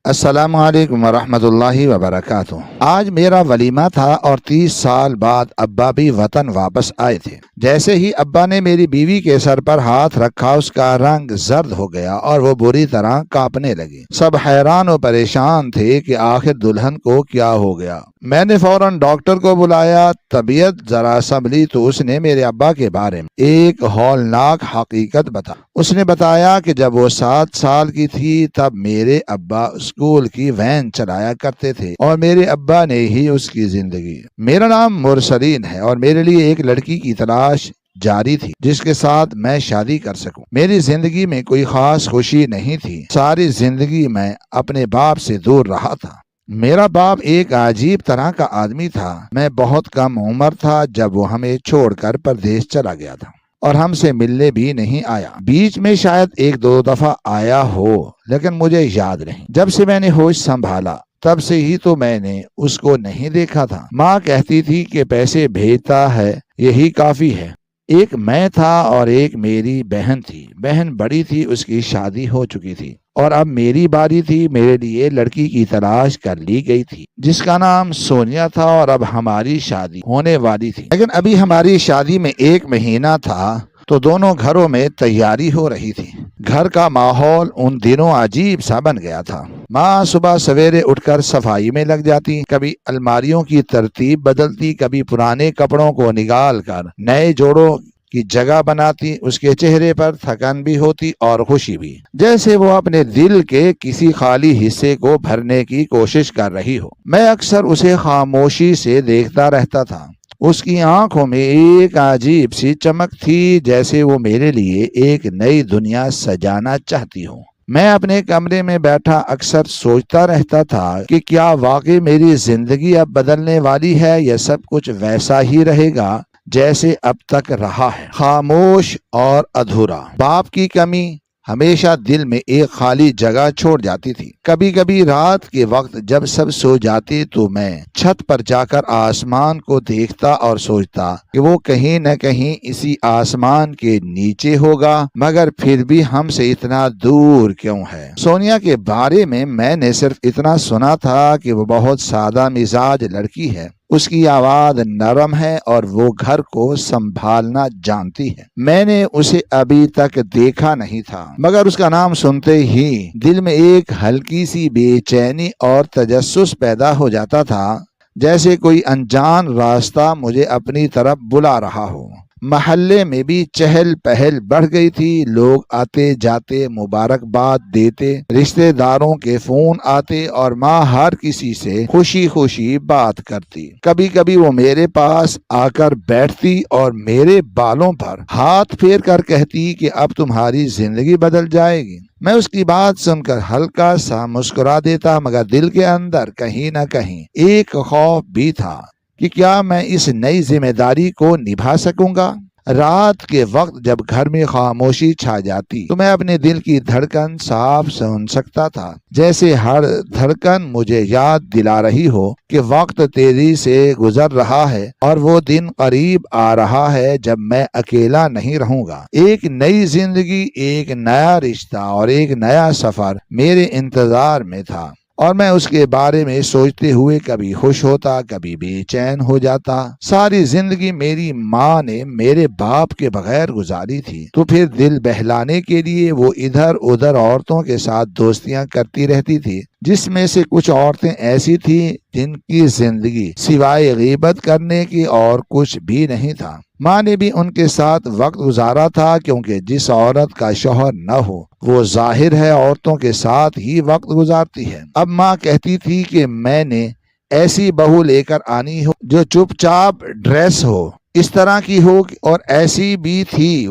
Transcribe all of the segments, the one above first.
السلام علیکم ورحمۃ اللہ وبرکاتہ۔ آج میرا ولیمہ تھا اور 30 سال بعد ابا بھی وطن واپس آئے تھے۔ جیسے ہی ابا نے میری بیوی کے سر پر ہاتھ رکھا اس کا رنگ زرد ہو گیا اور وہ بری طرح کانپنے لگی۔ سب حیران و پریشان تھے کہ آخر دلہن کو کیا ہو گیا۔ میں نے فوراً ڈاکٹر کو بلایا۔ طبیعت ذرا سنبھلی تو اس نے میرے ابا کے بارے میں ایک ہولناک حقیقت بتائی۔ اس نے بتایا کہ جب وہ 7 سال کی تھی تب میرے ابا اسکول کی وین چلایا کرتے تھے اور میرے ابا نے ہی اس کی زندگی۔ میرا نام مرسلین ہے اور میرے لیے ایک لڑکی کی تلاش جاری تھی جس کے ساتھ میں شادی کر سکوں۔ میری زندگی میں کوئی خاص خوشی نہیں تھی۔ ساری زندگی میں اپنے باپ سے دور رہا تھا۔ میرا باپ ایک عجیب طرح کا آدمی تھا۔ میں بہت کم عمر تھا جب وہ ہمیں چھوڑ کر پردیس چلا گیا تھا اور ہم سے ملنے بھی نہیں آیا۔ بیچ میں شاید 1-2 دفعہ آیا ہو لیکن مجھے یاد نہیں۔ جب سے میں نے ہوش سنبھالا تب سے ہی تو میں نے اس کو نہیں دیکھا تھا۔ ماں کہتی تھی کہ پیسے بھیجتا ہے یہی کافی ہے۔ ایک میں تھا اور ایک میری بہن تھی۔ بہن بڑی تھی، اس کی شادی ہو چکی تھی اور اب میری باری تھی۔ میرے لیے لڑکی کی تلاش کر لی گئی تھی جس کا نام سونیا تھا اور اب ہماری شادی ہونے والی تھی۔ لیکن ابھی ہماری شادی میں 1 مہینہ تھا تو دونوں گھروں میں تیاری ہو رہی تھی۔ گھر کا ماحول ان دنوں عجیب سا بن گیا تھا۔ ماں صبح سویرے اٹھ کر صفائی میں لگ جاتی، کبھی الماریوں کی ترتیب بدلتی، کبھی پرانے کپڑوں کو نکال کر نئے جوڑوں کی جگہ بناتی۔ اس کے چہرے پر تھکن بھی ہوتی اور خوشی بھی، جیسے وہ اپنے دل کے کسی خالی حصے کو بھرنے کی کوشش کر رہی ہو۔ میں اکثر اسے خاموشی سے دیکھتا رہتا تھا۔ اس کی آنکھوں میں ایک عجیب سی چمک تھی، جیسے وہ میرے لیے ایک نئی دنیا سجانا چاہتی ہو۔ میں اپنے کمرے میں بیٹھا اکثر سوچتا رہتا تھا کہ کیا واقعی میری زندگی اب بدلنے والی ہے یا سب کچھ ویسا ہی رہے گا جیسے اب تک رہا ہے، خاموش اور ادھورا۔ باپ کی کمی ہمیشہ دل میں ایک خالی جگہ چھوڑ جاتی تھی۔ کبھی کبھی رات کے وقت جب سب سو جاتے تو میں چھت پر جا کر آسمان کو دیکھتا اور سوچتا کہ وہ کہیں نہ کہیں اسی آسمان کے نیچے ہوگا، مگر پھر بھی ہم سے اتنا دور کیوں ہے؟ سونیا کے بارے میں نے صرف اتنا سنا تھا کہ وہ بہت سادہ مزاج لڑکی ہے۔ اس کی آواز نرم ہے اور وہ گھر کو سنبھالنا جانتی ہے۔ میں نے اسے ابھی تک دیکھا نہیں تھا، مگر اس کا نام سنتے ہی دل میں ایک ہلکی سی بے چینی اور تجسس پیدا ہو جاتا تھا، جیسے کوئی انجان راستہ مجھے اپنی طرف بلا رہا ہو۔ محلے میں بھی چہل پہل بڑھ گئی تھی۔ لوگ آتے جاتے مبارکباد دیتے، رشتہ داروں کے فون آتے اور ماں ہر کسی سے خوشی خوشی بات کرتی۔ کبھی کبھی وہ میرے پاس آ کر بیٹھتی اور میرے بالوں پر ہاتھ پھیر کر کہتی کہ اب تمہاری زندگی بدل جائے گی۔ میں اس کی بات سن کر ہلکا سا مسکرا دیتا، مگر دل کے اندر کہیں نہ کہیں ایک خوف بھی تھا کہ کیا میں اس نئی ذمہ داری کو نبھا سکوں گا۔ رات کے وقت جب گھر میں خاموشی چھا جاتی تو میں اپنے دل کی دھڑکن صاف سن سکتا تھا، جیسے ہر دھڑکن مجھے یاد دلا رہی ہو کہ وقت تیزی سے گزر رہا ہے اور وہ دن قریب آ رہا ہے جب میں اکیلا نہیں رہوں گا۔ ایک نئی زندگی، ایک نیا رشتہ اور ایک نیا سفر میرے انتظار میں تھا، اور میں اس کے بارے میں سوچتے ہوئے کبھی خوش ہوتا، کبھی بے چین ہو جاتا۔ ساری زندگی میری ماں نے میرے باپ کے بغیر گزاری تھی، تو پھر دل بہلانے کے لیے وہ ادھر ادھر عورتوں کے ساتھ دوستیاں کرتی رہتی تھی، جس میں سے کچھ عورتیں ایسی تھیں جن کی زندگی سوائے غیبت کرنے کی اور کچھ بھی نہیں تھا۔ ماں نے بھی ان کے ساتھ وقت گزارا تھا، کیونکہ جس عورت کا شوہر نہ ہو وہ ظاہر ہے عورتوں کے ساتھ ہی وقت گزارتی ہے۔ اب ماں کہتی تھی کہ میں نے ایسی بہو لے کر آنی ہو جو چپ چاپ ڈریس ہو، اس طرح کی ہو، اور ایسی بھی تھی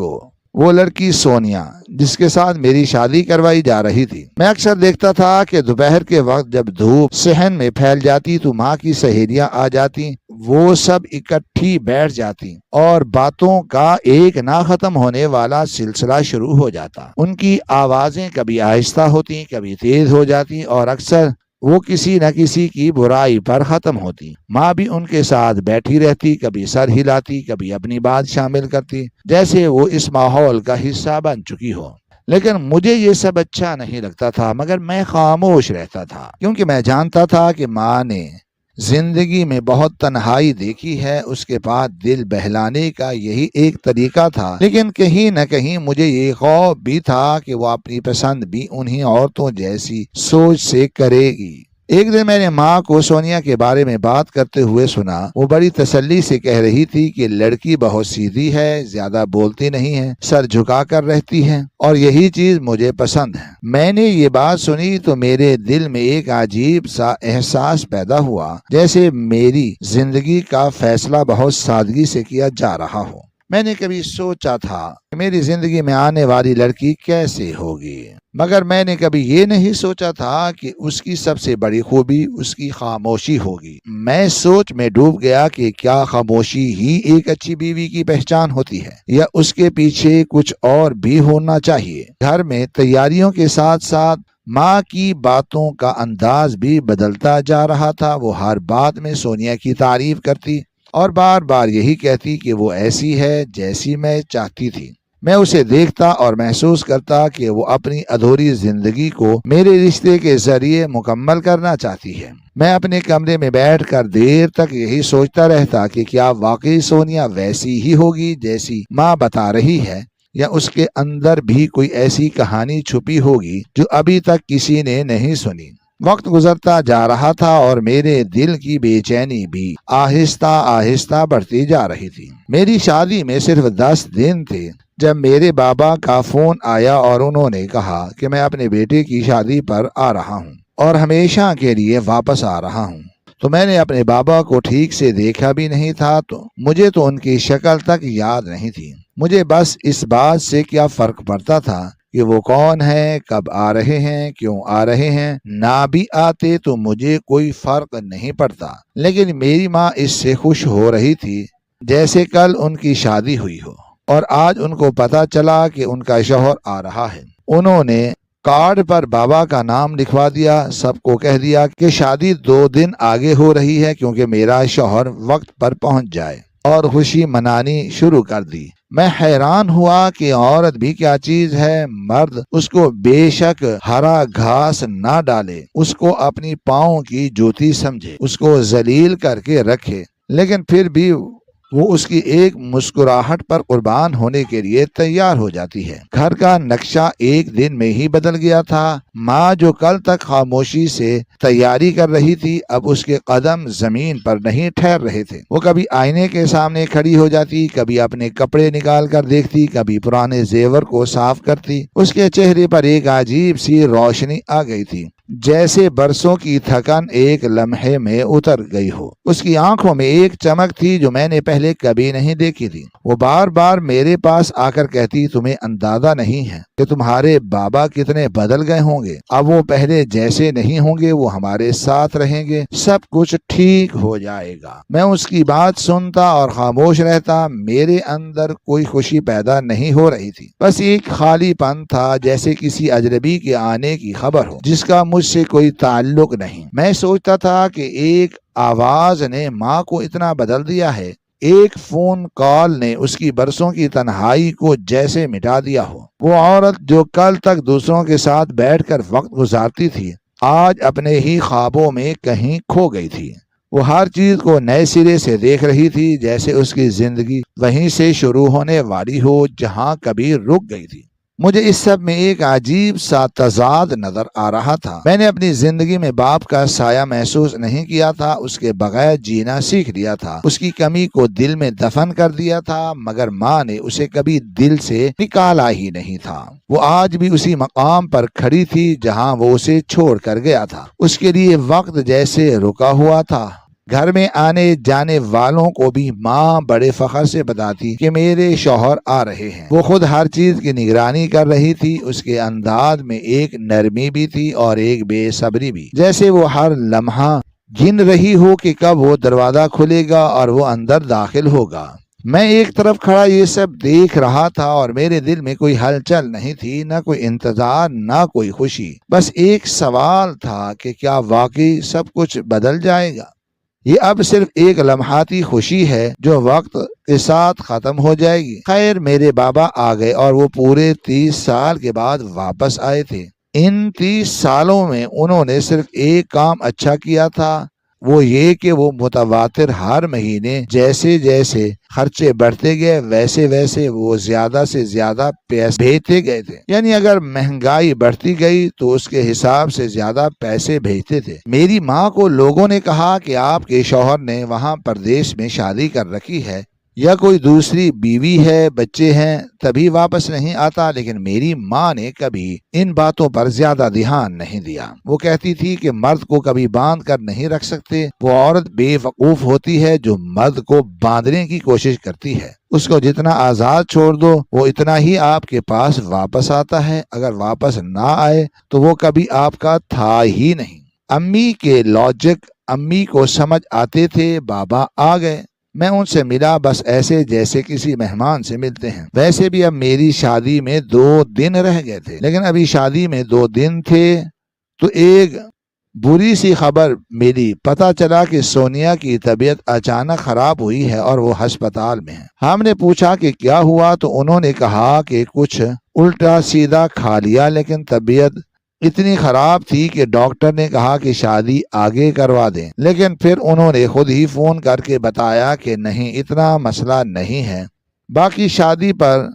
وہ لڑکی سونیا جس کے ساتھ میری شادی کروائی جا رہی تھی۔ میں اکثر دیکھتا تھا کہ دوپہر کے وقت جب دھوپ صحن میں پھیل جاتی تو ماں کی سہیلیاں آ جاتی، وہ سب اکٹھی بیٹھ جاتی اور باتوں کا ایک نہ ختم ہونے والا سلسلہ شروع ہو جاتا۔ ان کی آوازیں کبھی آہستہ ہوتی، کبھی تیز ہو جاتی اور اکثر وہ کسی نہ کسی کی برائی پر ختم ہوتی۔ ماں بھی ان کے ساتھ بیٹھی رہتی، کبھی سر ہلاتی، کبھی اپنی بات شامل کرتی، جیسے وہ اس ماحول کا حصہ بن چکی ہو۔ لیکن مجھے یہ سب اچھا نہیں لگتا تھا، مگر میں خاموش رہتا تھا کیونکہ میں جانتا تھا کہ ماں نے زندگی میں بہت تنہائی دیکھی ہے، اس کے بعد دل بہلانے کا یہی ایک طریقہ تھا۔ لیکن کہیں نہ کہیں مجھے یہ خوف بھی تھا کہ وہ اپنی پسند بھی انہی عورتوں جیسی سوچ سے کرے گی۔ ایک دن میں نے ماں کو سونیا کے بارے میں بات کرتے ہوئے سنا۔ وہ بڑی تسلی سے کہہ رہی تھی کہ لڑکی بہت سیدھی ہے، زیادہ بولتی نہیں ہے، سر جھکا کر رہتی ہے، اور یہی چیز مجھے پسند ہے۔ میں نے یہ بات سنی تو میرے دل میں ایک عجیب سا احساس پیدا ہوا، جیسے میری زندگی کا فیصلہ بہت سادگی سے کیا جا رہا ہو۔ میں نے کبھی سوچا تھا کہ میری زندگی میں آنے والی لڑکی کیسے ہوگی، مگر میں نے کبھی یہ نہیں سوچا تھا کہ اس کی سب سے بڑی خوبی اس کی خاموشی ہوگی۔ میں سوچ میں ڈوب گیا کہ کیا خاموشی ہی ایک اچھی بیوی کی پہچان ہوتی ہے، یا اس کے پیچھے کچھ اور بھی ہونا چاہیے۔ گھر میں تیاریوں کے ساتھ ساتھ ماں کی باتوں کا انداز بھی بدلتا جا رہا تھا۔ وہ ہر بات میں سونیا کی تعریف کرتی اور بار بار یہی کہتی کہ وہ ایسی ہے جیسی میں چاہتی تھی۔ میں اسے دیکھتا اور محسوس کرتا کہ وہ اپنی ادھوری زندگی کو میرے رشتے کے ذریعے مکمل کرنا چاہتی ہے۔ میں اپنے کمرے میں بیٹھ کر دیر تک یہی سوچتا رہتا کہ کیا واقعی سونیا ویسی ہی ہوگی جیسی ماں بتا رہی ہے، یا اس کے اندر بھی کوئی ایسی کہانی چھپی ہوگی جو ابھی تک کسی نے نہیں سنی۔ وقت گزرتا جا رہا تھا اور میرے دل کی بے چینی بھی آہستہ آہستہ بڑھتی جا رہی تھی۔ میری شادی میں صرف 10 دن تھے جب میرے بابا کا فون آیا اور انہوں نے کہا کہ میں اپنے بیٹے کی شادی پر آ رہا ہوں اور ہمیشہ کے لیے واپس آ رہا ہوں۔ تو میں نے اپنے بابا کو ٹھیک سے دیکھا بھی نہیں تھا، تو مجھے تو ان کی شکل تک یاد نہیں تھی۔ مجھے بس اس بات سے کیا فرق پڑتا تھا کہ وہ کون ہیں، کب آ رہے ہیں، کیوں آ رہے ہیں۔ نہ بھی آتے تو مجھے کوئی فرق نہیں پڑتا، لیکن میری ماں اس سے خوش ہو رہی تھی جیسے کل ان کی شادی ہوئی ہو، اور آج ان کو پتا چلا کہ ان کا شوہر آ رہا ہے۔ انہوں نے کارڈ پر بابا کا نام لکھوا دیا، سب کو کہہ دیا کہ شادی 2 دن آگے ہو رہی ہے کیونکہ میرا شوہر وقت پر پہنچ جائے، اور خوشی منانی شروع کر دی۔ میں حیران ہوا کہ عورت بھی کیا چیز ہے۔ مرد اس کو بے شک ہرا گھاس نہ ڈالے، اس کو اپنی پاؤں کی جوتی سمجھے، اس کو ذلیل کر کے رکھے، لیکن پھر بھی وہ اس کی ایک مسکراہٹ پر قربان ہونے کے لیے تیار ہو جاتی ہے۔ گھر کا نقشہ ایک دن میں ہی بدل گیا تھا۔ ماں جو کل تک خاموشی سے تیاری کر رہی تھی، اب اس کے قدم زمین پر نہیں ٹھہر رہے تھے۔ وہ کبھی آئینے کے سامنے کھڑی ہو جاتی، کبھی اپنے کپڑے نکال کر دیکھتی، کبھی پرانے زیور کو صاف کرتی۔ اس کے چہرے پر ایک عجیب سی روشنی آ گئی تھی، جیسے برسوں کی تھکن ایک لمحے میں اتر گئی ہو۔ اس کی آنکھوں میں ایک چمک تھی جو میں نے پہلے کبھی نہیں دیکھی تھی۔ وہ بار بار میرے پاس آ کر کہتی، تمہیں اندازہ نہیں ہے کہ تمہارے بابا کتنے بدل گئے ہوں گے، اب وہ پہلے جیسے نہیں ہوں گے، وہ ہمارے ساتھ رہیں گے، سب کچھ ٹھیک ہو جائے گا۔ میں اس کی بات سنتا اور خاموش رہتا۔ میرے اندر کوئی خوشی پیدا نہیں ہو رہی تھی، بس ایک خالی پن تھا، جیسے کسی اجنبی کے آنے کی خبر ہو جس کا مجھ سے کوئی تعلق نہیں۔ میں سوچتا تھا کہ ایک آواز نے ماں کو اتنا بدل دیا ہے، ایک فون کال نے اس کی برسوں کی تنہائی کو جیسے مٹا دیا ہو۔ وہ عورت جو کل تک دوسروں کے ساتھ بیٹھ کر وقت گزارتی تھی، آج اپنے ہی خوابوں میں کہیں کھو گئی تھی۔ وہ ہر چیز کو نئے سرے سے دیکھ رہی تھی، جیسے اس کی زندگی وہیں سے شروع ہونے والی ہو جہاں کبھی رک گئی تھی۔ مجھے اس سب میں ایک عجیب سا تضاد نظر آ رہا تھا۔ میں نے اپنی زندگی میں باپ کا سایہ محسوس نہیں کیا تھا، اس کے بغیر جینا سیکھ لیا تھا، اس کی کمی کو دل میں دفن کر دیا تھا، مگر ماں نے اسے کبھی دل سے نکالا ہی نہیں تھا۔ وہ آج بھی اسی مقام پر کھڑی تھی جہاں وہ اسے چھوڑ کر گیا تھا۔ اس کے لیے وقت جیسے رکا ہوا تھا۔ گھر میں آنے جانے والوں کو بھی ماں بڑے فخر سے بتاتی کہ میرے شوہر آ رہے ہیں۔ وہ خود ہر چیز کی نگرانی کر رہی تھی۔ اس کے انداز میں ایک نرمی بھی تھی اور ایک بے صبری بھی، جیسے وہ ہر لمحہ گن رہی ہو کہ کب وہ دروازہ کھلے گا اور وہ اندر داخل ہوگا۔ میں ایک طرف کھڑا یہ سب دیکھ رہا تھا اور میرے دل میں کوئی ہلچل نہیں تھی، نہ کوئی انتظار، نہ کوئی خوشی، بس ایک سوال تھا کہ کیا واقعی سب کچھ بدل جائے گا۔ یہ اب صرف ایک لمحاتی خوشی ہے جو وقت کے ساتھ ختم ہو جائے گی۔ خیر میرے بابا آ گئے اور وہ پورے 30 سال کے بعد واپس آئے تھے۔ ان 30 سالوں میں انہوں نے صرف ایک کام اچھا کیا تھا، وہ یہ کہ وہ متواتر ہر مہینے جیسے جیسے خرچے بڑھتے گئے ویسے ویسے وہ زیادہ سے زیادہ پیسے بھیجتے گئے تھے۔ یعنی اگر مہنگائی بڑھتی گئی تو اس کے حساب سے زیادہ پیسے بھیجتے تھے۔ میری ماں کو لوگوں نے کہا کہ آپ کے شوہر نے وہاں پردیش میں شادی کر رکھی ہے یا کوئی دوسری بیوی ہے، بچے ہیں، تبھی واپس نہیں آتا، لیکن میری ماں نے کبھی ان باتوں پر زیادہ دھیان نہیں دیا۔ وہ کہتی تھی کہ مرد کو کبھی باندھ کر نہیں رکھ سکتے، وہ عورت بے وقوف ہوتی ہے جو مرد کو باندھنے کی کوشش کرتی ہے۔ اس کو جتنا آزاد چھوڑ دو وہ اتنا ہی آپ کے پاس واپس آتا ہے، اگر واپس نہ آئے تو وہ کبھی آپ کا تھا ہی نہیں۔ امی کے لاجک امی کو سمجھ آتے تھے۔ بابا آ گئے، میں ان سے ملا بس ایسے جیسے کسی مہمان سے ملتے ہیں۔ ویسے بھی اب میری شادی میں 2 دن رہ گئے تھے، لیکن ابھی شادی میں 2 دن تھے تو ایک بری سی خبر ملی۔ پتہ چلا کہ سونیا کی طبیعت اچانک خراب ہوئی ہے اور وہ ہسپتال میں ہے۔ ہم نے پوچھا کہ کیا ہوا تو انہوں نے کہا کہ کچھ الٹا سیدھا کھا لیا، لیکن طبیعت اتنی خراب تھی کہ ڈاکٹر نے کہا کہ شادی آگے کروا دیں، لیکن پھر انہوں نے خود ہی فون کر کے بتایا کہ نہیں، اتنا مسئلہ نہیں ہے، باقی شادی پر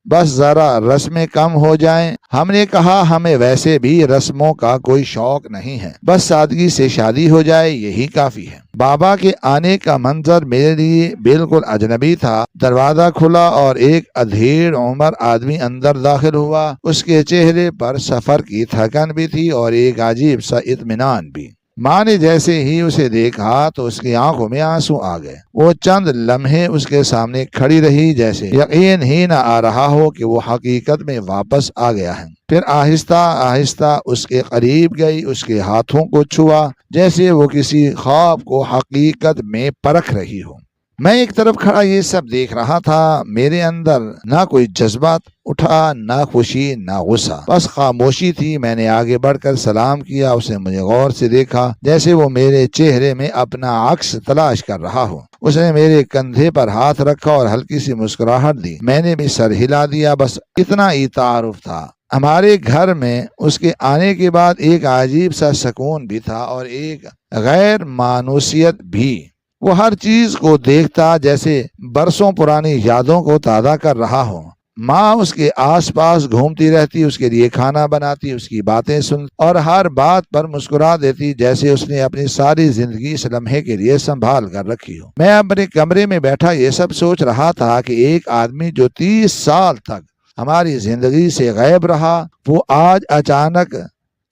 بس ذرا رسمیں کم ہو جائیں۔ ہم نے کہا ہمیں ویسے بھی رسموں کا کوئی شوق نہیں ہے، بس سادگی سے شادی ہو جائے یہی کافی ہے۔ بابا کے آنے کا منظر میرے لیے بالکل اجنبی تھا۔ دروازہ کھلا اور ایک ادھیڑ عمر آدمی اندر داخل ہوا۔ اس کے چہرے پر سفر کی تھکن بھی تھی اور ایک عجیب سا اطمینان بھی۔ ماں نے جیسے ہی اسے دیکھا تو اس کی آنکھوں میں آنسو آ گئے۔ وہ چند لمحے اس کے سامنے کھڑی رہی، جیسے یقین ہی نہ آ رہا ہو کہ وہ حقیقت میں واپس آ گیا ہے۔ پھر آہستہ آہستہ اس کے قریب گئی، اس کے ہاتھوں کو چھوا جیسے وہ کسی خواب کو حقیقت میں پرکھ رہی ہو۔ میں ایک طرف کھڑا یہ سب دیکھ رہا تھا۔ میرے اندر نہ کوئی جذبات اٹھا، نہ خوشی، نہ غصہ، بس خاموشی تھی۔ میں نے آگے بڑھ کر سلام کیا۔ اس نے مجھے غور سے دیکھا جیسے وہ میرے چہرے میں اپنا عکس تلاش کر رہا ہو۔ اس نے میرے کندھے پر ہاتھ رکھا اور ہلکی سی مسکراہٹ دی۔ میں نے بھی سر ہلا دیا، بس اتنا ہی تعارف تھا۔ ہمارے گھر میں اس کے آنے کے بعد ایک عجیب سا سکون بھی تھا اور ایک غیر مانوسیت بھی۔ وہ ہر چیز کو دیکھتا جیسے برسوں پرانی یادوں کو تازہ کر رہا ہو۔ ماں اس کے آس پاس گھومتی رہتی، اس کے لیے کھانا بناتی، اس کی باتیں سن اور ہر بات پر مسکرا دیتی جیسے اس نے اپنی ساری زندگی اس لمحے کے لیے سنبھال کر رکھی ہو۔ میں اپنے کمرے میں بیٹھا یہ سب سوچ رہا تھا کہ ایک آدمی جو 30 سال تک ہماری زندگی سے غائب رہا، وہ آج اچانک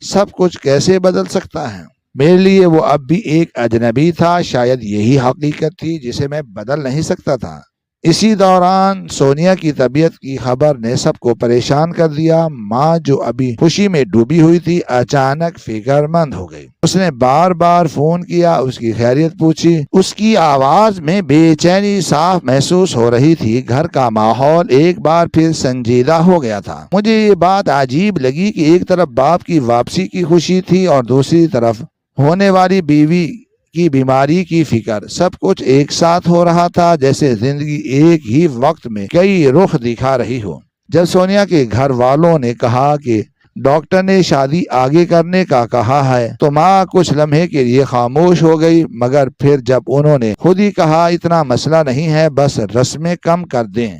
سب کچھ کیسے بدل سکتا ہے۔ میرے لیے وہ اب بھی ایک اجنبی تھا، شاید یہی حقیقت تھی جسے میں بدل نہیں سکتا تھا۔ اسی دوران سونیا کی طبیعت کی خبر نے سب کو پریشان کر دیا۔ ماں جو ابھی خوشی میں ڈوبی ہوئی تھی اچانک فکر مند ہو گئی۔ اس نے بار بار فون کیا، اس کی خیریت پوچھی۔ اس کی آواز میں بے چینی صاف محسوس ہو رہی تھی۔ گھر کا ماحول ایک بار پھر سنجیدہ ہو گیا تھا۔ مجھے یہ بات عجیب لگی کہ ایک طرف باپ کی واپسی کی خوشی تھی اور دوسری طرف ہونے والی بیوی کی بیماری کی فکر۔ سب کچھ ایک ساتھ ہو رہا تھا، جیسے زندگی ایک ہی وقت میں کئی رخ دکھا رہی ہو۔ جب سونیا کے گھر والوں نے کہا کہ ڈاکٹر نے شادی آگے کرنے کا کہا ہے تو ماں کچھ لمحے کے لیے خاموش ہو گئی، مگر پھر جب انہوں نے خود ہی کہا اتنا مسئلہ نہیں ہے، بس رسمیں کم کر دیں،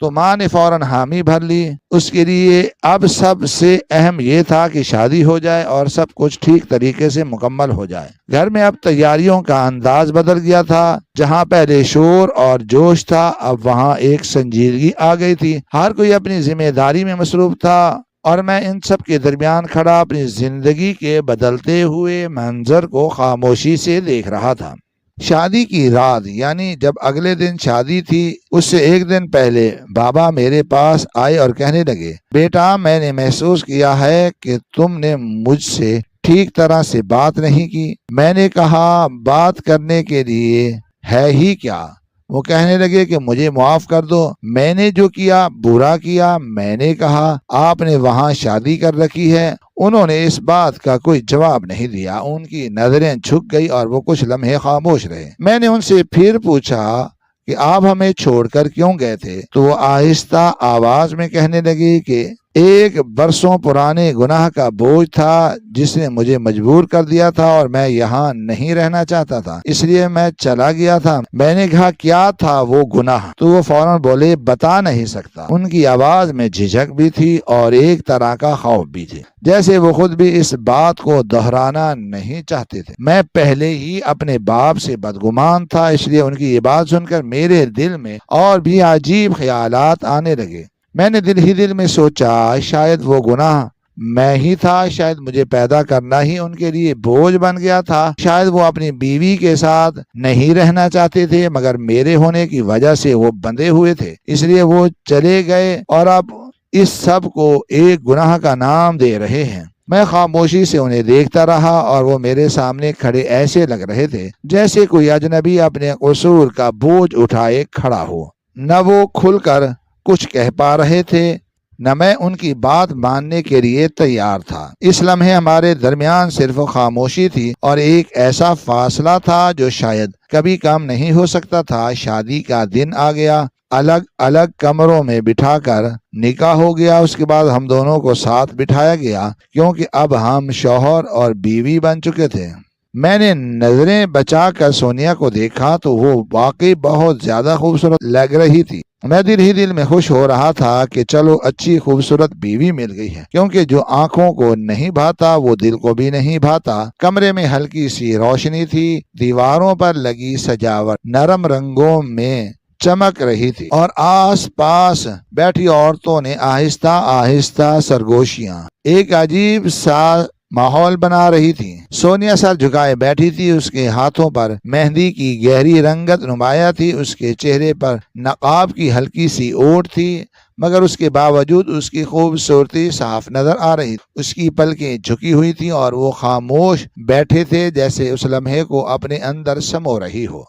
تو ماں نے فوراً حامی بھر لی۔ اس کے لیے اب سب سے اہم یہ تھا کہ شادی ہو جائے اور سب کچھ ٹھیک طریقے سے مکمل ہو جائے۔ گھر میں اب تیاریوں کا انداز بدل گیا تھا۔ جہاں پہلے شور اور جوش تھا، اب وہاں ایک سنجیدگی آ گئی تھی۔ ہر کوئی اپنی ذمہ داری میں مصروف تھا اور میں ان سب کے درمیان کھڑا اپنی زندگی کے بدلتے ہوئے منظر کو خاموشی سے دیکھ رہا تھا۔ شادی کی رات، یعنی جب اگلے دن شادی تھی، اس سے ایک دن پہلے بابا میرے پاس آئے اور کہنے لگے، بیٹا میں نے محسوس کیا ہے کہ تم نے مجھ سے ٹھیک طرح سے بات نہیں کی۔ میں نے کہا بات کرنے کے لیے ہے ہی کیا؟ وہ کہنے لگے کہ مجھے معاف کر دو، میں نے جو کیا برا کیا۔ میں نے کہا آپ نے وہاں شادی کر رکھی ہے انہوں نے اس بات کا کوئی جواب نہیں دیا۔ ان کی نظریں جھک گئی اور وہ کچھ لمحے خاموش رہے۔ میں نے ان سے پھر پوچھا کہ آپ ہمیں چھوڑ کر کیوں گئے تھے؟ تو وہ آہستہ آواز میں کہنے لگی کہ ایک برسوں پرانے گناہ کا بوجھ تھا جس نے مجھے مجبور کر دیا تھا اور میں یہاں نہیں رہنا چاہتا تھا، اس لیے میں چلا گیا تھا۔ میں نے کہا کیا تھا وہ گناہ؟ تو وہ فوراً بولے بتا نہیں سکتا۔ ان کی آواز میں جھجک بھی تھی اور ایک طرح کا خوف بھی تھی، جیسے وہ خود بھی اس بات کو دہرانا نہیں چاہتے تھے۔ میں پہلے ہی اپنے باپ سے بدگمان تھا، اس لیے ان کی یہ بات سن کر میرے دل میں اور بھی عجیب خیالات آنے لگے۔ میں نے دل ہی دل میں سوچا شاید وہ گناہ میں ہی تھا، شاید مجھے پیدا کرنا ہی ان کے لیے بوجھ بن گیا تھا، شاید وہ اپنی بیوی کے ساتھ نہیں رہنا چاہتے تھے مگر میرے ہونے کی وجہ سے وہ بندھے ہوئے تھے، اس لیے وہ چلے گئے اور اب اس سب کو ایک گناہ کا نام دے رہے ہیں۔ میں خاموشی سے انہیں دیکھتا رہا اور وہ میرے سامنے کھڑے ایسے لگ رہے تھے جیسے کوئی اجنبی اپنے قصور کا بوجھ اٹھائے کھڑا ہو۔ نہ وہ کھل کر کچھ کہہ پا رہے تھے نہ میں ان کی بات ماننے کے لیے تیار تھا۔ اس لمحے ہمارے درمیان صرف خاموشی تھی اور ایک ایسا فاصلہ تھا جو شاید کبھی کم نہیں ہو سکتا تھا۔ شادی کا دن آ گیا، الگ الگ کمروں میں بٹھا کر نکاح ہو گیا۔ اس کے بعد ہم دونوں کو ساتھ بٹھایا گیا کیونکہ اب ہم شوہر اور بیوی بن چکے تھے۔ میں نے نظریں بچا کر سونیا کو دیکھا تو وہ واقعی بہت زیادہ خوبصورت لگ رہی تھی۔ میں دل ہی دل میں خوش ہو رہا تھا کہ چلو اچھی خوبصورت بیوی مل گئی ہے، کیونکہ جو آنکھوں کو نہیں بھاتا وہ دل کو بھی نہیں بھاتا۔ کمرے میں ہلکی سی روشنی تھی، دیواروں پر لگی سجاوٹ نرم رنگوں میں چمک رہی تھی اور آس پاس بیٹھی عورتوں نے آہستہ آہستہ سرگوشیاں ایک عجیب سا ماحول بنا رہی تھی۔ سونیا سر جھکائے بیٹھی تھی، اس کے ہاتھوں پر مہندی کی گہری رنگت نمایاں تھی، اس کے چہرے پر نقاب کی ہلکی سی اوٹ تھی مگر اس کے باوجود اس کی خوبصورتی صاف نظر آ رہی تھی۔ اس کی پلکیں جھکی ہوئی تھیں اور وہ خاموش بیٹھے تھے جیسے اس لمحے کو اپنے اندر سمو رہی ہو۔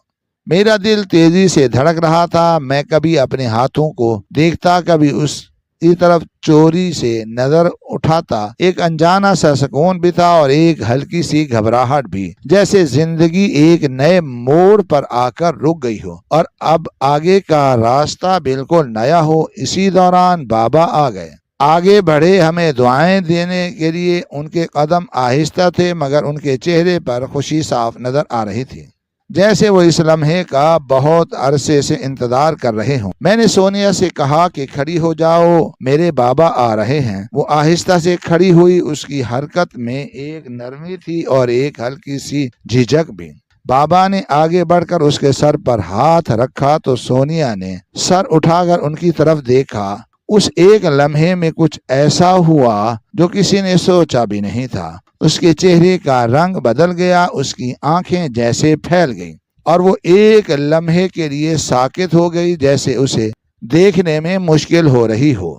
میرا دل تیزی سے دھڑک رہا تھا، میں کبھی اپنے ہاتھوں کو دیکھتا، کبھی اس کی طرف چوری سے نظر اٹھاتا۔ ایک انجانا سا سکون بھی تھا اور ایک ہلکی سی گھبراہٹ بھی، جیسے زندگی ایک نئے موڑ پر آ کر رک گئی ہو اور اب آگے کا راستہ بالکل نیا ہو۔ اسی دوران بابا آ گئے، آگے بڑھے ہمیں دعائیں دینے کے لیے۔ ان کے قدم آہستہ تھے مگر ان کے چہرے پر خوشی صاف نظر آ رہی تھی، جیسے وہ اس لمحے کا بہت عرصے سے انتظار کر رہے ہوں۔ میں نے سونیا سے کہا کہ کھڑی ہو جاؤ، میرے بابا آ رہے ہیں۔ وہ آہستہ سے کھڑی ہوئی، اس کی حرکت میں ایک نرمی تھی اور ایک ہلکی سی جھجک بھی۔ بابا نے آگے بڑھ کر اس کے سر پر ہاتھ رکھا تو سونیا نے سر اٹھا کر ان کی طرف دیکھا۔ اس ایک لمحے میں کچھ ایسا ہوا جو کسی نے سوچا بھی نہیں تھا۔ اس کے چہرے کا رنگ بدل گیا، اس کی آنکھیں جیسے پھیل گئیں اور وہ ایک لمحے کے لیے ساکت ہو گئی، جیسے اسے دیکھنے میں مشکل ہو رہی ہو۔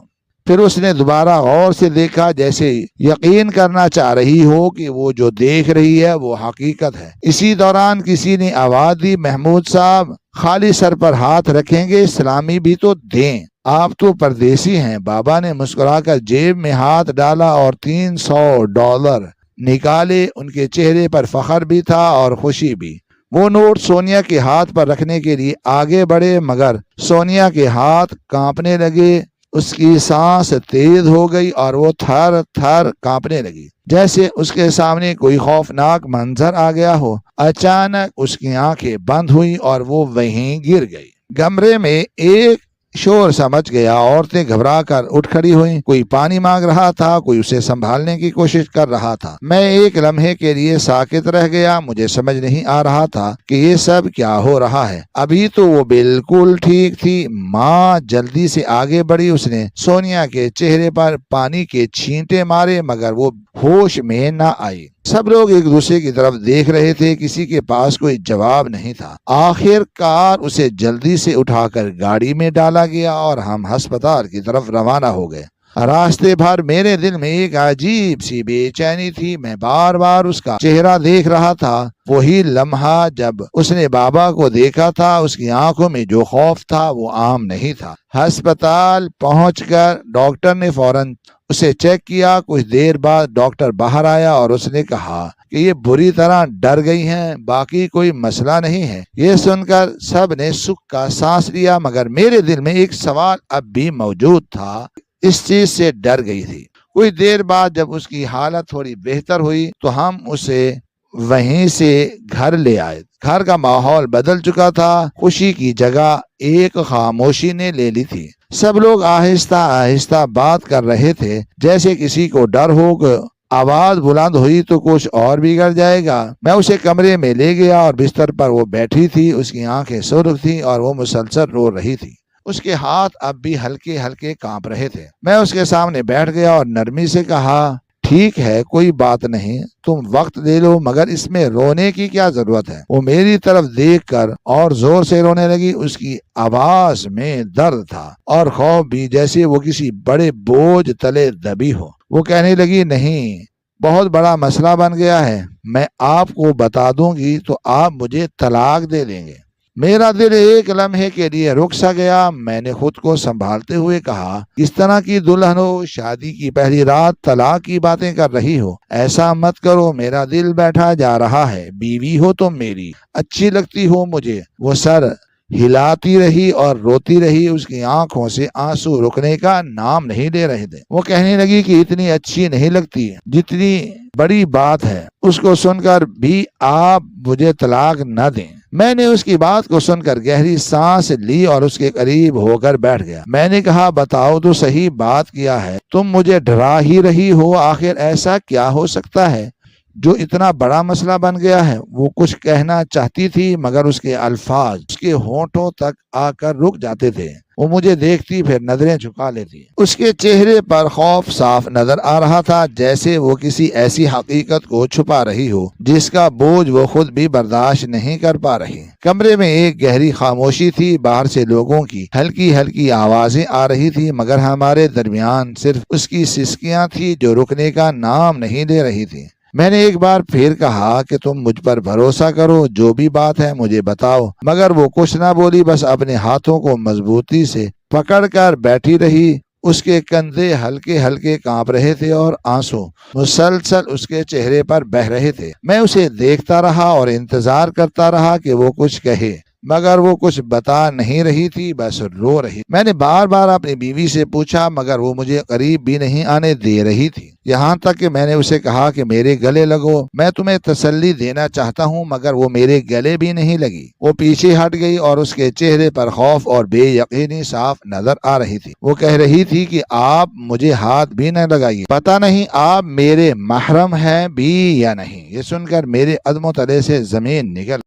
پھر اس نے دوبارہ غور سے دیکھا، جیسے یقین کرنا چاہ رہی ہو کہ وہ جو دیکھ رہی ہے وہ حقیقت ہے۔ اسی دوران کسی نے آواز دی، محمود صاحب خالی سر پر ہاتھ رکھیں گے؟ سلامی بھی تو دیں، آپ تو پردیسی ہیں۔ بابا نے مسکرا کر جیب میں ہاتھ ڈالا اور $300 نکالے۔ ان کے چہرے پر فخر بھی تھا اور خوشی بھی۔ وہ نوٹ سونیا کے ہاتھ پر رکھنے کے لیے آگے بڑھے مگر سونیا کے ہاتھ کانپنے لگے، اس کی سانس تیز ہو گئی اور وہ تھر تھر کانپنے لگی، جیسے اس کے سامنے کوئی خوفناک منظر آ گیا ہو۔ اچانک اس کی آنکھیں بند ہوئی اور وہ وہیں گر گئی۔ کمرے میں ایک شور سمجھ گیا، عورتیں گھبرا کر اٹھ کھڑی ہوئیں، کوئی پانی مانگ رہا تھا، کوئی اسے سنبھالنے کی کوشش کر رہا تھا۔ میں ایک لمحے کے لیے ساکت رہ گیا، مجھے سمجھ نہیں آ رہا تھا کہ یہ سب کیا ہو رہا ہے۔ ابھی تو وہ بالکل ٹھیک تھی۔ ماں جلدی سے آگے بڑھی، اس نے سونیا کے چہرے پر پانی کے چھینٹے مارے مگر وہ ہوش میں نہ آئی۔ سب لوگ ایک دوسرے کی طرف دیکھ رہے تھے، کسی کے پاس کوئی جواب نہیں تھا۔ آخر کار اسے جلدی سے اٹھا کر گاڑی میں ڈالا گیا اور ہم ہسپتال کی طرف روانہ ہو گئے۔ راستے بھر میرے دل میں ایک عجیب سی بے چینی تھی، میں بار بار اس کا چہرہ دیکھ رہا تھا۔ وہی لمحہ جب اس نے بابا کو دیکھا تھا، اس کی آنکھوں میں جو خوف تھا وہ عام نہیں تھا۔ ہسپتال پہنچ کر ڈاکٹر نے فوراً اسے چیک کیا۔ کچھ دیر بعد ڈاکٹر باہر آیا اور اس نے کہا کہ یہ بری طرح ڈر گئی ہیں، باقی کوئی مسئلہ نہیں ہے۔ یہ سن کر سب نے سکھ کا سانس لیا، مگر میرے دل میں ایک سوال اب بھی موجود تھا، اس چیز سے ڈر گئی تھی۔ کچھ دیر بعد جب اس کی حالت تھوڑی بہتر ہوئی تو ہم اسے وہیں سے گھر لے آئے۔ گھر کا ماحول بدل چکا تھا، خوشی کی جگہ ایک خاموشی نے لے لی تھی۔ سب لوگ آہستہ آہستہ بات کر رہے تھے، جیسے کسی کو ڈر ہو کہ آواز بلند ہوئی تو کچھ اور بگڑ جائے گا۔ میں اسے کمرے میں لے گیا اور بستر پر وہ بیٹھی تھی، اس کی آنکھیں سرخ تھیں اور وہ مسلسل رو رہی تھی۔ اس کے ہاتھ اب بھی ہلکے ہلکے کانپ رہے تھے۔ میں اس کے سامنے بیٹھ گیا اور نرمی سے کہا، ٹھیک ہے، کوئی بات نہیں، تم وقت لے لو، مگر اس میں رونے کی کیا ضرورت ہے؟ وہ میری طرف دیکھ کر اور زور سے رونے لگی۔ اس کی آواز میں درد تھا اور خوف بھی، جیسے وہ کسی بڑے بوجھ تلے دبی ہو۔ وہ کہنے لگی، نہیں، بہت بڑا مسئلہ بن گیا ہے، میں آپ کو بتا دوں گی تو آپ مجھے طلاق دے دیں گے۔ میرا دل ایک لمحے کے لیے رک سا گیا۔ میں نے خود کو سنبھالتے ہوئے کہا، اس طرح کی دلہن ہو، شادی کی پہلی رات طلاق کی باتیں کر رہی ہو، ایسا مت کرو، میرا دل بیٹھا جا رہا ہے، بیوی ہو تم میری، اچھی لگتی ہو مجھے۔ وہ سر ہلاتی رہی اور روتی رہی، اس کی آنکھوں سے آنسو رکنے کا نام نہیں لے رہے تھے۔ وہ کہنے لگی کہ اتنی اچھی نہیں لگتی جتنی بڑی بات ہے، اس کو سن کر بھی آپ مجھے طلاق نہ دیں۔ میں نے اس کی بات کو سن کر گہری سانس لی اور اس کے قریب ہو کر بیٹھ گیا۔ میں نے کہا، بتاؤ تو صحیح، بات کیا ہے؟ تم مجھے ڈرا ہی رہی ہو، آخر ایسا کیا ہو سکتا ہے جو اتنا بڑا مسئلہ بن گیا ہے؟ وہ کچھ کہنا چاہتی تھی، مگر اس کے الفاظ اس کے ہونٹوں تک آ کر رک جاتے تھے۔ وہ مجھے دیکھتی، پھر نظریں جھکا لیتی۔ اس کے چہرے پر خوف صاف نظر آ رہا تھا، جیسے وہ کسی ایسی حقیقت کو چھپا رہی ہو جس کا بوجھ وہ خود بھی برداشت نہیں کر پا رہی۔ کمرے میں ایک گہری خاموشی تھی، باہر سے لوگوں کی ہلکی ہلکی آوازیں آ رہی تھی، مگر ہمارے درمیان صرف اس کی سسکیاں تھی جو رکنے کا نام نہیں لے رہی تھی۔ میں نے ایک بار پھر کہا کہ تم مجھ پر بھروسہ کرو، جو بھی بات ہے مجھے بتاؤ، مگر وہ کچھ نہ بولی، بس اپنے ہاتھوں کو مضبوطی سے پکڑ کر بیٹھی رہی۔ اس کے کندھے ہلکے ہلکے کانپ رہے تھے اور آنسو مسلسل اس کے چہرے پر بہہ رہے تھے۔ میں اسے دیکھتا رہا اور انتظار کرتا رہا کہ وہ کچھ کہے، مگر وہ کچھ بتا نہیں رہی تھی، بس رو رہی۔ میں نے بار بار اپنی بیوی سے پوچھا، مگر وہ مجھے قریب بھی نہیں آنے دے رہی تھی۔ یہاں تک کہ میں نے اسے کہا کہ میرے گلے لگو، میں تمہیں تسلی دینا چاہتا ہوں، مگر وہ میرے گلے بھی نہیں لگی۔ وہ پیچھے ہٹ گئی اور اس کے چہرے پر خوف اور بے یقینی صاف نظر آ رہی تھی۔ وہ کہہ رہی تھی کہ آپ مجھے ہاتھ بھی نہ لگائیے، پتہ نہیں آپ میرے محرم ہیں بھی یا نہیں۔ یہ سن کر میرے عدموں تلے سے زمین نکل۔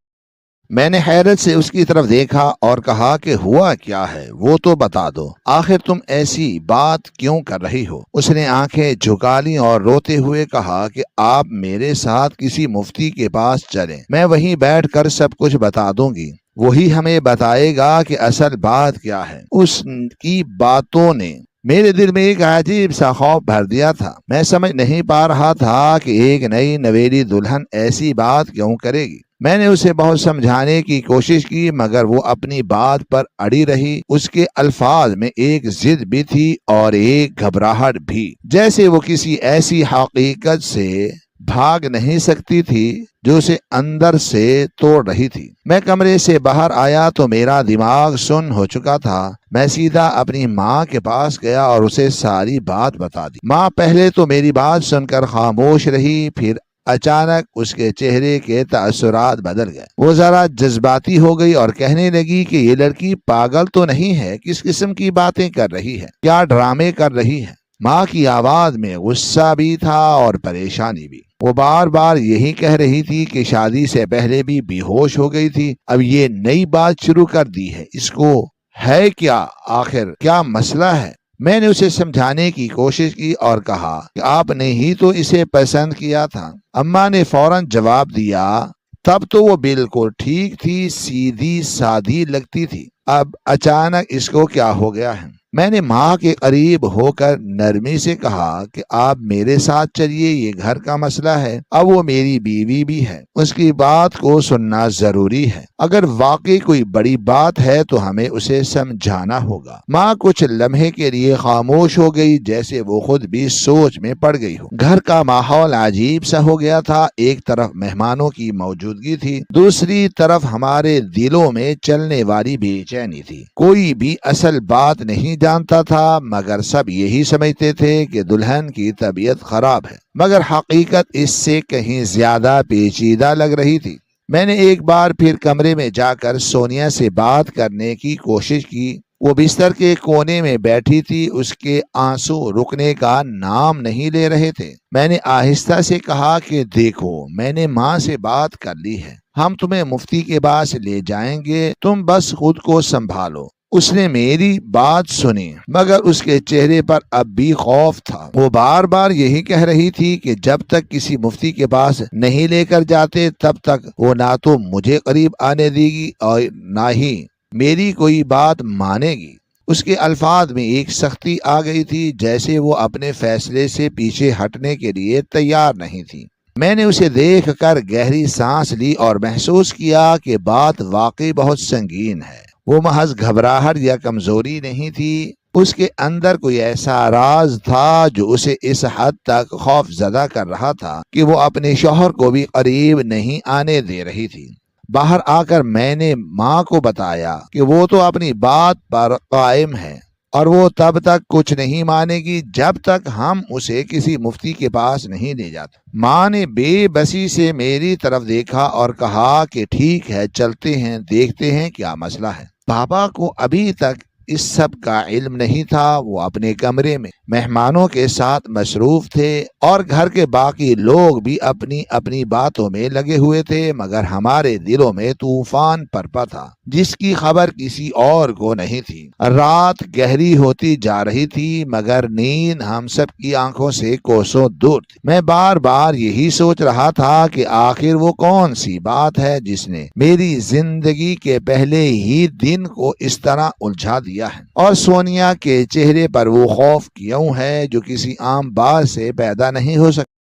میں نے حیرت سے اس کی طرف دیکھا اور کہا کہ ہوا کیا ہے، وہ تو بتا دو، آخر تم ایسی بات کیوں کر رہی ہو؟ اس نے آنکھیں جھکا لی اور روتے ہوئے کہا کہ آپ میرے ساتھ کسی مفتی کے پاس چلیں، میں وہیں بیٹھ کر سب کچھ بتا دوں گی، وہی ہمیں بتائے گا کہ اصل بات کیا ہے۔ اس کی باتوں نے میرے دل میں ایک عجیب سا خوف بھر دیا تھا۔ میں سمجھ نہیں پا رہا تھا کہ ایک نئی نویلی دلہن ایسی بات کیوں کرے گی۔ میں نے اسے بہت سمجھانے کی کوشش کی، مگر وہ اپنی بات پر اڑی رہی۔ اس کے الفاظ میں ایک ضد بھی تھی اور ایک گھبراہٹ بھی، جیسے وہ کسی ایسی حقیقت سے بھاگ نہیں سکتی تھی جو اسے اندر سے توڑ رہی تھی۔ میں کمرے سے باہر آیا تو میرا دماغ سن ہو چکا تھا۔ میں سیدھا اپنی ماں کے پاس گیا اور اسے ساری بات بتا دی۔ ماں پہلے تو میری بات سن کر خاموش رہی، پھر اچانک اس کے چہرے کے تاثرات بدل گئے۔ وہ ذرا جذباتی ہو گئی اور کہنے لگی کہ یہ لڑکی پاگل تو نہیں ہے، کس قسم کی باتیں کر رہی ہے، کیا ڈرامے کر رہی ہے۔ ماں کی آواز میں غصہ بھی تھا اور پریشانی بھی۔ وہ بار بار یہی کہہ رہی تھی کہ شادی سے پہلے بھی بے ہوش ہو گئی تھی، اب یہ نئی بات شروع کر دی ہے، اس کو ہے کیا، آخر کیا مسئلہ ہے۔ میں نے اسے سمجھانے کی کوشش کی اور کہا کہ آپ نے ہی تو اسے پسند کیا تھا۔ اماں نے فوراً جواب دیا، تب تو وہ بالکل ٹھیک تھی، سیدھی سادھی لگتی تھی، اب اچانک اس کو کیا ہو گیا ہے۔ میں نے ماں کے قریب ہو کر نرمی سے کہا کہ آپ میرے ساتھ چلیے، یہ گھر کا مسئلہ ہے، اب وہ میری بیوی بھی ہے، اس کی بات کو سننا ضروری ہے، اگر واقعی کوئی بڑی بات ہے تو ہمیں اسے سمجھانا ہوگا۔ ماں کچھ لمحے کے لیے خاموش ہو گئی، جیسے وہ خود بھی سوچ میں پڑ گئی ہو۔ گھر کا ماحول عجیب سا ہو گیا تھا، ایک طرف مہمانوں کی موجودگی تھی، دوسری طرف ہمارے دلوں میں چلنے والی بے چینی تھی۔ کوئی بھی اصل بات نہیں جانتا تھا، مگر سب یہی سمجھتے تھے کہ دلہن کی طبیعت خراب ہے، مگر حقیقت اس سے کہیں زیادہ پیچیدہ لگ رہی تھی۔ میں نے ایک بار پھر کمرے میں جا کر سونیا سے بات کرنے کی کوشش کی۔ وہ بستر کے کونے میں بیٹھی تھی، اس کے آنسو رکنے کا نام نہیں لے رہے تھے۔ میں نے آہستہ سے کہا کہ دیکھو، میں نے ماں سے بات کر لی ہے، ہم تمہیں مفتی کے پاس لے جائیں گے، تم بس خود کو سنبھالو۔ اس نے میری بات سنی، مگر اس کے چہرے پر اب بھی خوف تھا۔ وہ بار بار یہی کہہ رہی تھی کہ جب تک کسی مفتی کے پاس نہیں لے کر جاتے تب تک وہ نہ تو مجھے قریب آنے دے گی اور نہ ہی میری کوئی بات مانے گی۔ اس کے الفاظ میں ایک سختی آ گئی تھی، جیسے وہ اپنے فیصلے سے پیچھے ہٹنے کے لیے تیار نہیں تھی۔ میں نے اسے دیکھ کر گہری سانس لی اور محسوس کیا کہ بات واقعی بہت سنگین ہے۔ وہ محض گھبراہٹ یا کمزوری نہیں تھی، اس کے اندر کوئی ایسا راز تھا جو اسے اس حد تک خوف زدہ کر رہا تھا کہ وہ اپنے شوہر کو بھی قریب نہیں آنے دے رہی تھی۔ باہر آ کر میں نے ماں کو بتایا کہ وہ تو اپنی بات پر قائم ہے اور وہ تب تک کچھ نہیں مانے گی جب تک ہم اسے کسی مفتی کے پاس نہیں لے جاتے۔ ماں نے بے بسی سے میری طرف دیکھا اور کہا کہ ٹھیک ہے، چلتے ہیں، دیکھتے ہیں کیا مسئلہ ہے۔ پاپا کو ابھی تک اس سب کا علم نہیں تھا، وہ اپنے کمرے میں مہمانوں کے ساتھ مصروف تھے اور گھر کے باقی لوگ بھی اپنی اپنی باتوں میں لگے ہوئے تھے، مگر ہمارے دلوں میں طوفان پرپا تھا جس کی خبر کسی اور کو نہیں تھی۔ رات گہری ہوتی جا رہی تھی، مگر نیند ہم سب کی آنکھوں سے کوسوں دور تھی۔ میں بار بار یہی سوچ رہا تھا کہ آخر وہ کون سی بات ہے جس نے میری زندگی کے پہلے ہی دن کو اس طرح الجھا دیا ہے، اور سونیا کے چہرے پر وہ خوف کیوں ہے جو کسی عام بات سے پیدا نہیں ہو سکتا۔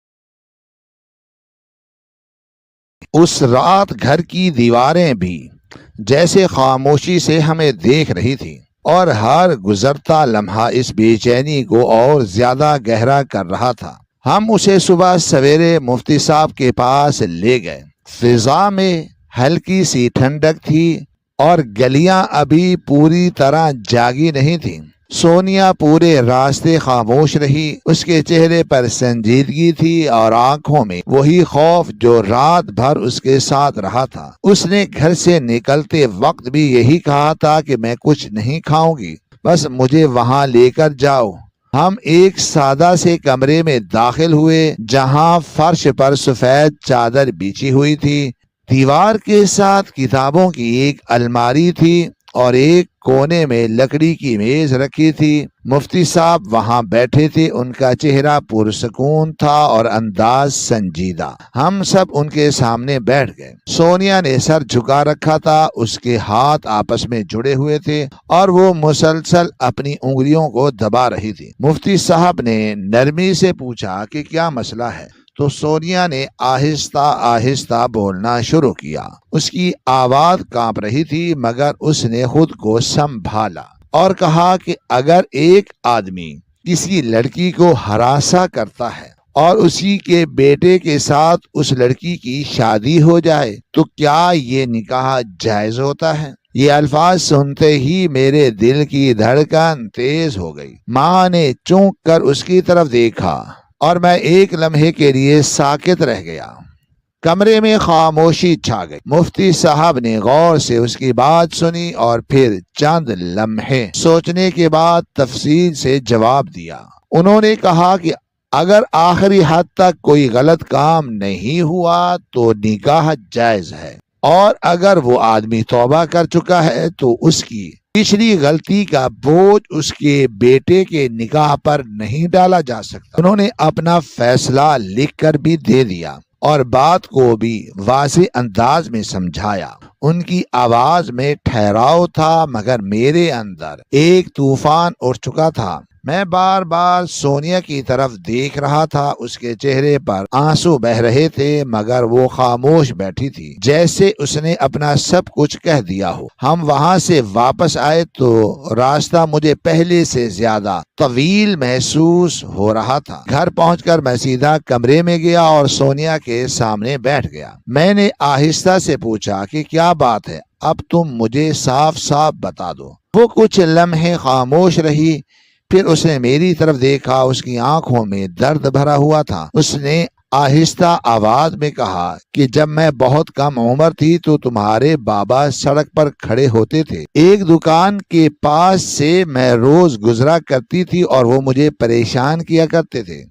اس رات گھر کی دیواریں بھی جیسے خاموشی سے ہمیں دیکھ رہی تھی، اور ہر گزرتا لمحہ اس بے چینی کو اور زیادہ گہرا کر رہا تھا۔ ہم اسے صبح سویرے مفتی صاحب کے پاس لے گئے۔ فضا میں ہلکی سی ٹھنڈک تھی اور گلیاں ابھی پوری طرح جاگی نہیں تھیں۔ سونیا پورے راستے خاموش رہی، اس کے چہرے پر سنجیدگی تھی اور آنکھوں میں وہی خوف جو رات بھر اس کے ساتھ رہا تھا۔ اس نے گھر سے نکلتے وقت بھی یہی کہا تھا کہ میں کچھ نہیں کھاؤں گی، بس مجھے وہاں لے کر جاؤ۔ ہم ایک سادہ سے کمرے میں داخل ہوئے جہاں فرش پر سفید چادر بچھی ہوئی تھی، دیوار کے ساتھ کتابوں کی ایک الماری تھی اور ایک کونے میں لکڑی کی میز رکھی تھی۔ مفتی صاحب وہاں بیٹھے تھے، ان کا چہرہ پرسکون تھا اور انداز سنجیدہ۔ ہم سب ان کے سامنے بیٹھ گئے۔ سونیا نے سر جھکا رکھا تھا، اس کے ہاتھ آپس میں جڑے ہوئے تھے اور وہ مسلسل اپنی انگلیوں کو دبا رہی تھی۔ مفتی صاحب نے نرمی سے پوچھا کہ کیا مسئلہ ہے، تو سونیا نے آہستہ آہستہ بولنا شروع کیا۔ اس کی آواز کانپ رہی تھی، مگر اس نے خود کو سنبھالا اور کہا کہ اگر ایک آدمی کسی لڑکی کو ہراساں کرتا ہے اور اسی کے بیٹے کے ساتھ اس لڑکی کی شادی ہو جائے تو کیا یہ نکاح جائز ہوتا ہے؟ یہ الفاظ سنتے ہی میرے دل کی دھڑکن تیز ہو گئی۔ ماں نے چونک کر اس کی طرف دیکھا اور میں ایک لمحے کے لیے ساکت رہ گیا۔ کمرے میں خاموشی چھا گئی۔ مفتی صاحب نے غور سے اس کی بات سنی اور پھر چند لمحے سوچنے کے بعد تفصیل سے جواب دیا۔ انہوں نے کہا کہ اگر آخری حد تک کوئی غلط کام نہیں ہوا تو نکاح جائز ہے، اور اگر وہ آدمی توبہ کر چکا ہے تو اس کی پچھلی غلطی کا بوجھ اس کے بیٹے کے نکاح پر نہیں ڈالا جا سکتا۔ انہوں نے اپنا فیصلہ لکھ کر بھی دے دیا اور بات کو بھی واضح انداز میں سمجھایا۔ ان کی آواز میں ٹھہراؤ تھا، مگر میرے اندر ایک طوفان اٹھ چکا تھا۔ میں بار بار سونیا کی طرف دیکھ رہا تھا، اس کے چہرے پر آنسو بہ رہے تھے، مگر وہ خاموش بیٹھی تھی، جیسے اس نے اپنا سب کچھ کہہ دیا ہو۔ ہم وہاں سے واپس آئے تو راستہ مجھے پہلے سے زیادہ طویل محسوس ہو رہا تھا۔ گھر پہنچ کر میں سیدھا کمرے میں گیا اور سونیا کے سامنے بیٹھ گیا۔ میں نے آہستہ سے پوچھا کہ کیا بات ہے، اب تم مجھے صاف صاف بتا دو۔ وہ کچھ لمحے خاموش رہی، پھر اس نے میری طرف دیکھا، اس کی آنکھوں میں درد بھرا ہوا تھا۔ اس نے آہستہ آواز میں کہا کہ جب میں بہت کم عمر تھی تو تمہارے بابا سڑک پر کھڑے ہوتے تھے، ایک دکان کے پاس سے میں روز گزرا کرتی تھی اور وہ مجھے پریشان کیا کرتے تھے۔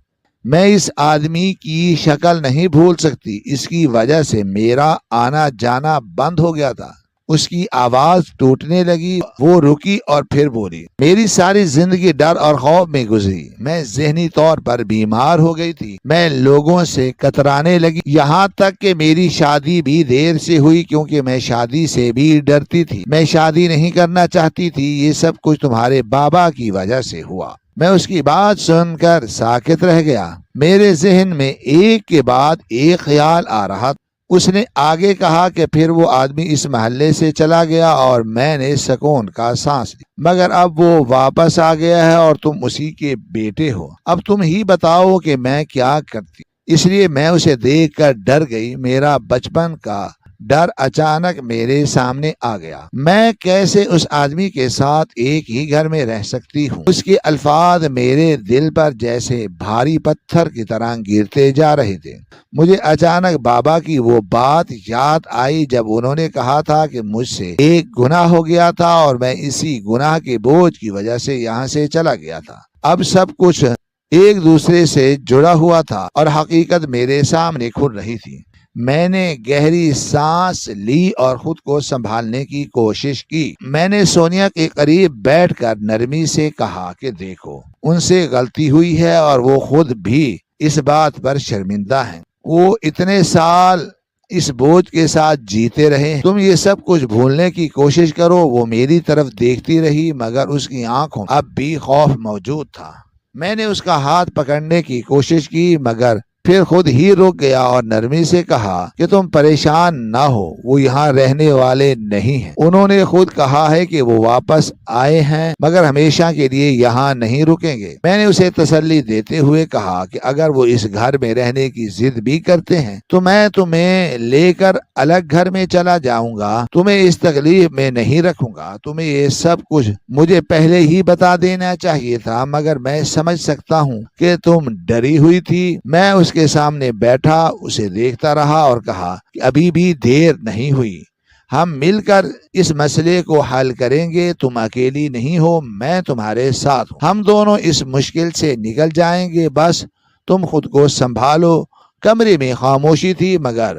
میں اس آدمی کی شکل نہیں بھول سکتی، اس کی وجہ سے میرا آنا جانا بند ہو گیا تھا۔ اس کی آواز ٹوٹنے لگی، وہ رکی اور پھر بولی، میری ساری زندگی ڈر اور خوف میں گزری، میں ذہنی طور پر بیمار ہو گئی تھی، میں لوگوں سے کترانے لگی، یہاں تک کہ میری شادی بھی دیر سے ہوئی کیونکہ میں شادی سے بھی ڈرتی تھی، میں شادی نہیں کرنا چاہتی تھی، یہ سب کچھ تمہارے بابا کی وجہ سے ہوا۔ میں اس کی بات سن کر ساکت رہ گیا، میرے ذہن میں ایک کے بعد ایک خیال آ رہا تھا۔ اس نے آگے کہا کہ پھر وہ آدمی اس محلے سے چلا گیا اور میں نے سکون کا سانس لی، مگر اب وہ واپس آ گیا ہے اور تم اسی کے بیٹے ہو، اب تم ہی بتاؤ کہ میں کیا کرتی۔ اس لیے میں اسے دیکھ کر ڈر گئی، میرا بچپن کا ڈر اچانک میرے سامنے آ گیا۔ میں کیسے اس آدمی کے ساتھ ایک ہی گھر میں رہ سکتی ہوں؟ اس کے الفاظ میرے دل پر جیسے بھاری پتھر کی طرح گرتے جا رہے تھے۔ مجھے اچانک بابا کی وہ بات یاد آئی جب انہوں نے کہا تھا کہ مجھ سے ایک گناہ ہو گیا تھا اور میں اسی گناہ کے بوجھ کی وجہ سے یہاں سے چلا گیا تھا۔ اب سب کچھ ایک دوسرے سے جڑا ہوا تھا اور حقیقت میرے سامنے کھل رہی تھی۔ میں نے گہری سانس لی اور خود کو سنبھالنے کی کوشش کی۔ میں نے سونیا کے قریب بیٹھ کر نرمی سے کہا کہ دیکھو، ان سے غلطی ہوئی ہے اور وہ خود بھی اس بات پر شرمندہ ہیں۔ وہ اتنے سال اس بوجھ کے ساتھ جیتے رہے، تم یہ سب کچھ بھولنے کی کوشش کرو۔ وہ میری طرف دیکھتی رہی، مگر اس کی آنکھوں اب بھی خوف موجود تھا۔ میں نے اس کا ہاتھ پکڑنے کی کوشش کی، مگر پھر خود ہی رک گیا اور نرمی سے کہا کہ تم پریشان نہ ہو، وہ یہاں رہنے والے نہیں ہیں، انہوں نے خود کہا ہے کہ وہ واپس آئے ہیں مگر ہمیشہ کے لیے یہاں نہیں رکیں گے۔ میں نے اسے تسلی دیتے ہوئے کہا کہ اگر وہ اس گھر میں رہنے کی ضد بھی کرتے ہیں تو میں تمہیں لے کر الگ گھر میں چلا جاؤں گا، تمہیں اس تکلیف میں نہیں رکھوں گا۔ تمہیں یہ سب کچھ مجھے پہلے ہی بتا دینا چاہیے تھا، مگر میں سمجھ سکتا ہوں کہ تم ڈری ہوئی تھی۔ میں اس کے سامنے بیٹھا، اسے دیکھتا رہا اور کہا کہ ابھی بھی دیر نہیں ہوئی، ہم مل کر اس مسئلے کو حل کریں گے، تم اکیلی نہیں ہو، میں تمہارے ساتھ ہوں، ہم دونوں اس مشکل سے نکل جائیں گے، بس تم خود کو سنبھالو۔ کمرے میں خاموشی تھی، مگر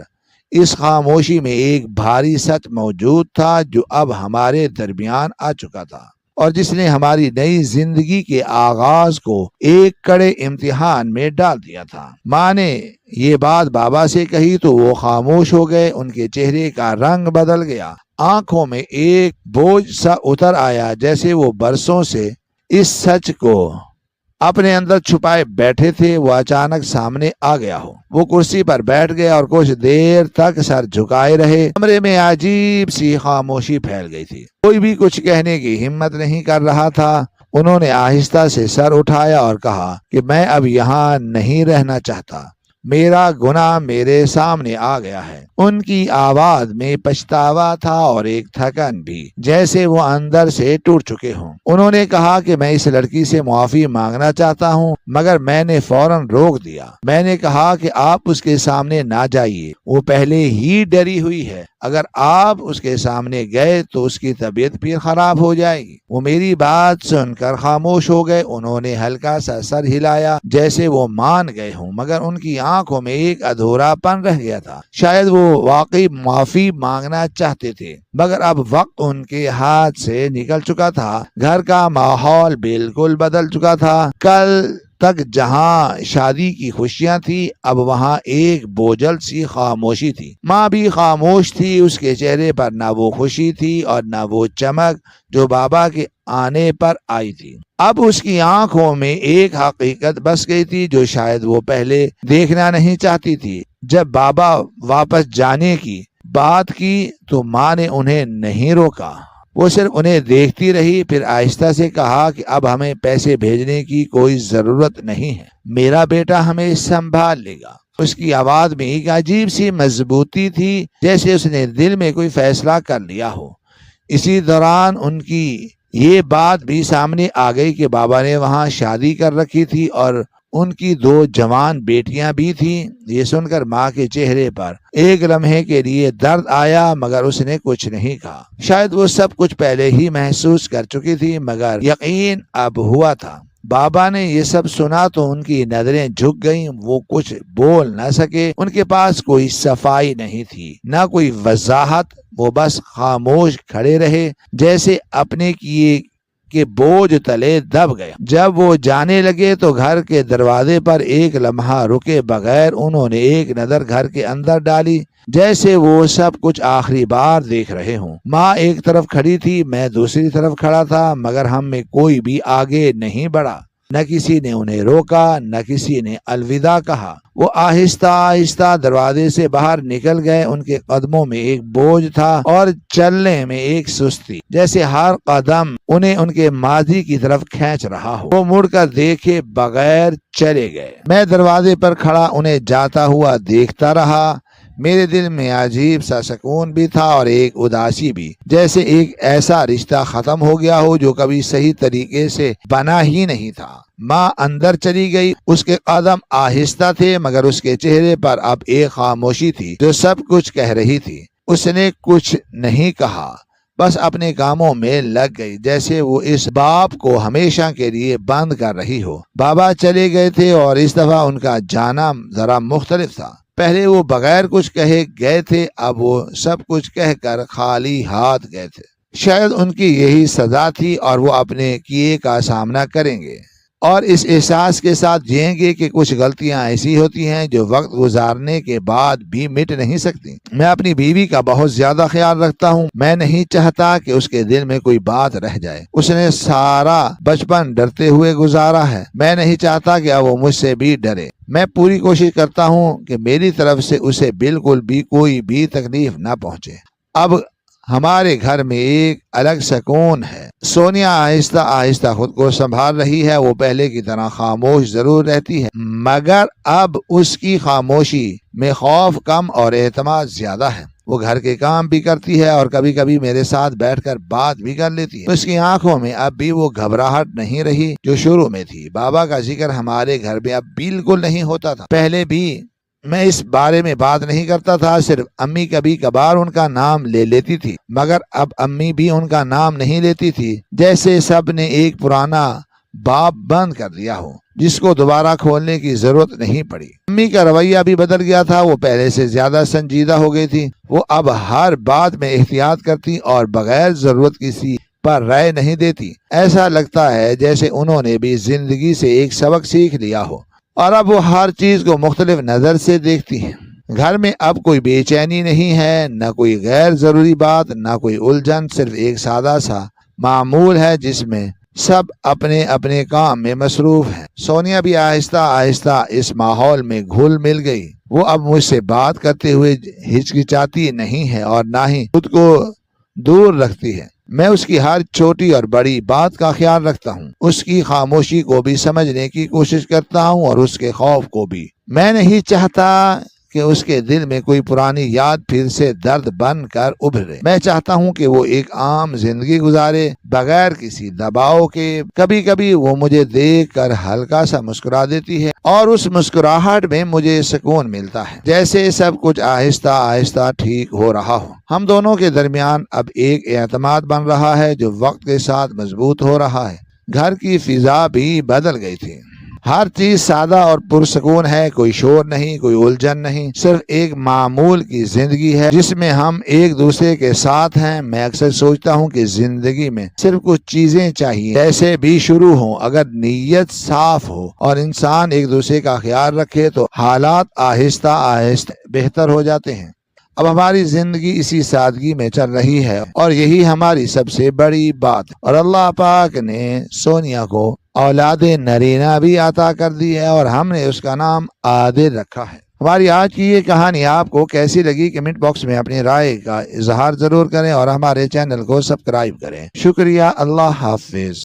اس خاموشی میں ایک بھاری سچ موجود تھا جو اب ہمارے درمیان آ چکا تھا اور جس نے ہماری نئی زندگی کے آغاز کو ایک کڑے امتحان میں ڈال دیا تھا۔ ماں نے یہ بات بابا سے کہی تو وہ خاموش ہو گئے، ان کے چہرے کا رنگ بدل گیا، آنکھوں میں ایک بوجھ سا اتر آیا، جیسے وہ برسوں سے اس سچ کو اپنے اندر چھپائے بیٹھے تھے، وہ اچانک سامنے آ گیا ہو۔ وہ کرسی پر بیٹھ گئے اور کچھ دیر تک سر جھکائے رہے۔ کمرے میں عجیب سی خاموشی پھیل گئی تھی، کوئی بھی کچھ کہنے کی ہمت نہیں کر رہا تھا۔ انہوں نے آہستہ سے سر اٹھایا اور کہا کہ میں اب یہاں نہیں رہنا چاہتا، میرا گناہ میرے سامنے آ گیا ہے۔ ان کی آواز میں پچھتاوا تھا اور ایک تھکن بھی، جیسے وہ اندر سے ٹوٹ چکے ہوں۔ انہوں نے کہا کہ میں اس لڑکی سے معافی مانگنا چاہتا ہوں، مگر میں نے فوراً روک دیا۔ میں نے کہا کہ آپ اس کے سامنے نہ جائیے، وہ پہلے ہی ڈری ہوئی ہے، اگر آپ اس کے سامنے گئے تو اس کی طبیعت پھر خراب ہو جائے گی۔ وہ میری بات سن کر خاموش ہو گئے، انہوں نے ہلکا سا سر ہلایا جیسے وہ مان گئے ہوں، مگر ان کی آنکھوں میں ایک ادھورا پن رہ گیا تھا۔ شاید وہ واقعی معافی مانگنا چاہتے تھے، مگر اب وقت ان کے ہاتھ سے نکل چکا تھا۔ گھر کا ماحول بالکل بدل چکا تھا۔ کل تک جہاں شادی کی خوشیاں تھی، اب وہاں ایک بوجھل سی خاموشی تھی۔ ماں بھی خاموش تھی، اس کے چہرے پر نہ وہ خوشی تھی اور نہ وہ چمک جو بابا کے آنے پر آئی تھی۔ اب اس کی آنکھوں میں ایک حقیقت بس گئی تھی جو شاید وہ پہلے دیکھنا نہیں چاہتی تھی۔ جب بابا واپس جانے کی بات کی تو ماں نے انہیں نہیں روکا، وہ صرف انہیں دیکھتی رہی، پھر آہستہ سے کہا کہ اب ہمیں پیسے بھیجنے کی کوئی ضرورت نہیں ہے، میرا بیٹا ہمیں سنبھال لے گا۔ اس کی آواز میں ایک عجیب سی مضبوطی تھی، جیسے اس نے دل میں کوئی فیصلہ کر لیا ہو۔ اسی دوران ان کی یہ بات بھی سامنے آ گئی کہ بابا نے وہاں شادی کر رکھی تھی اور ان کی 2 جوان بیٹیاں بھی تھیں۔ یہ سن کر ماں کے چہرے پر ایک لمحے کے لیے درد آیا، مگر اس نے کچھ نہیں کہا۔ شاید وہ سب کچھ پہلے ہی محسوس کر چکی تھی، مگر یقین اب ہوا تھا۔ بابا نے یہ سب سنا تو ان کی نظریں جھک گئیں، وہ کچھ بول نہ سکے، ان کے پاس کوئی صفائی نہیں تھی، نہ کوئی وضاحت، وہ بس خاموش کھڑے رہے، جیسے اپنے کیے کے بوجھ تلے دب گئے۔ جب وہ جانے لگے تو گھر کے دروازے پر ایک لمحہ رکے بغیر انہوں نے ایک نظر گھر کے اندر ڈالی، جیسے وہ سب کچھ آخری بار دیکھ رہے ہوں۔ ماں ایک طرف کھڑی تھی، میں دوسری طرف کھڑا تھا، مگر ہم میں کوئی بھی آگے نہیں بڑھا۔ نہ کسی نے انہیں روکا، نہ کسی نے الوداع کہا۔ وہ آہستہ آہستہ دروازے سے باہر نکل گئے، ان کے قدموں میں ایک بوجھ تھا اور چلنے میں ایک سستی، جیسے ہر قدم انہیں ان کے ماضی کی طرف کھینچ رہا ہو۔ وہ مڑ کر دیکھے بغیر چلے گئے۔ میں دروازے پر کھڑا انہیں جاتا ہوا دیکھتا رہا۔ میرے دل میں عجیب سا سکون بھی تھا اور ایک اداسی بھی، جیسے ایک ایسا رشتہ ختم ہو گیا ہو جو کبھی صحیح طریقے سے بنا ہی نہیں تھا۔ ماں اندر چلی گئی، اس کے قدم آہستہ تھے، مگر اس کے چہرے پر اب ایک خاموشی تھی جو سب کچھ کہہ رہی تھی۔ اس نے کچھ نہیں کہا، بس اپنے کاموں میں لگ گئی، جیسے وہ اس باب کو ہمیشہ کے لیے بند کر رہی ہو۔ بابا چلے گئے تھے اور اس دفعہ ان کا جانا ذرا مختلف تھا۔ پہلے وہ بغیر کچھ کہے گئے تھے، اب وہ سب کچھ کہہ کر خالی ہاتھ گئے تھے۔ شاید ان کی یہی سزا تھی اور وہ اپنے کیے کا سامنا کریں گے اور اس احساس کے ساتھ جئیں گے کہ کچھ غلطیاں ایسی ہوتی ہیں جو وقت گزارنے کے بعد بھی مٹ نہیں سکتی۔ میں اپنی بیوی کا بہت زیادہ خیال رکھتا ہوں، میں نہیں چاہتا کہ اس کے دل میں کوئی بات رہ جائے۔ اس نے سارا بچپن ڈرتے ہوئے گزارا ہے، میں نہیں چاہتا کہ اب وہ مجھ سے بھی ڈرے۔ میں پوری کوشش کرتا ہوں کہ میری طرف سے اسے بالکل بھی کوئی بھی تکلیف نہ پہنچے۔ اب ہمارے گھر میں ایک الگ سکون ہے۔ سونیا آہستہ آہستہ خود کو سنبھال رہی ہے، وہ پہلے کی طرح خاموش ضرور رہتی ہے، مگر اب اس کی خاموشی میں خوف کم اور اعتماد زیادہ ہے۔ وہ گھر کے کام بھی کرتی ہے اور کبھی کبھی میرے ساتھ بیٹھ کر بات بھی کر لیتی ہے۔ اس کی آنکھوں میں اب بھی وہ گھبراہٹ نہیں رہی جو شروع میں تھی۔ بابا کا ذکر ہمارے گھر میں اب بالکل نہیں ہوتا تھا۔ پہلے بھی میں اس بارے میں بات نہیں کرتا تھا، صرف امی کبھی کبھار ان کا نام لے لیتی تھی، مگر اب امی بھی ان کا نام نہیں لیتی تھی، جیسے سب نے ایک پرانا باب بند کر دیا ہو جس کو دوبارہ کھولنے کی ضرورت نہیں پڑی۔ امی کا رویہ بھی بدل گیا تھا، وہ پہلے سے زیادہ سنجیدہ ہو گئی تھی۔ وہ اب ہر بات میں احتیاط کرتی اور بغیر ضرورت کسی پر رائے نہیں دیتی۔ ایسا لگتا ہے جیسے انہوں نے بھی زندگی سے ایک سبق سیکھ لیا ہو اور اب وہ ہر چیز کو مختلف نظر سے دیکھتی ہیں۔ گھر میں اب کوئی بے چینی نہیں ہے، نہ کوئی غیر ضروری بات، نہ کوئی الجھن، صرف ایک سادہ سا معمول ہے جس میں سب اپنے اپنے کام میں مصروف ہیں۔ سونیا بھی آہستہ آہستہ اس ماحول میں گھل مل گئی۔ وہ اب مجھ سے بات کرتے ہوئے ہچکچاتی نہیں ہے اور نہ ہی خود کو دور رکھتی ہے۔ میں اس کی ہر چھوٹی اور بڑی بات کا خیال رکھتا ہوں، اس کی خاموشی کو بھی سمجھنے کی کوشش کرتا ہوں اور اس کے خوف کو بھی۔ میں نہیں چاہتا کہ اس کے دل میں کوئی پرانی یاد پھر سے درد بن کر ابھرے۔ میں چاہتا ہوں کہ وہ ایک عام زندگی گزارے بغیر کسی دباؤ کے۔ کبھی کبھی وہ مجھے دیکھ کر ہلکا سا مسکرا دیتی ہے اور اس مسکراہٹ میں مجھے سکون ملتا ہے، جیسے سب کچھ آہستہ آہستہ ٹھیک ہو رہا ہو۔ ہم دونوں کے درمیان اب ایک اعتماد بن رہا ہے جو وقت کے ساتھ مضبوط ہو رہا ہے۔ گھر کی فضا بھی بدل گئی تھی۔ ہر چیز سادہ اور پرسکون ہے، کوئی شور نہیں، کوئی الجھن نہیں، صرف ایک معمول کی زندگی ہے جس میں ہم ایک دوسرے کے ساتھ ہیں۔ میں اکثر سوچتا ہوں کہ زندگی میں صرف کچھ چیزیں چاہیے، کیسے بھی شروع ہوں، اگر نیت صاف ہو اور انسان ایک دوسرے کا خیال رکھے تو حالات آہستہ آہستہ بہتر ہو جاتے ہیں۔ اب ہماری زندگی اسی سادگی میں چل رہی ہے اور یہی ہماری سب سے بڑی بات ہے۔ اور اللہ پاک نے سونیا کو اولاد نرینہ بھی عطا کر دی ہے اور ہم نے اس کا نام عادل رکھا ہے۔ ہماری آج کی یہ کہانی آپ کو کیسی لگی کمنٹ باکس میں اپنی رائے کا اظہار ضرور کریں اور ہمارے چینل کو سبسکرائب کریں۔ شکریہ، اللہ حافظ۔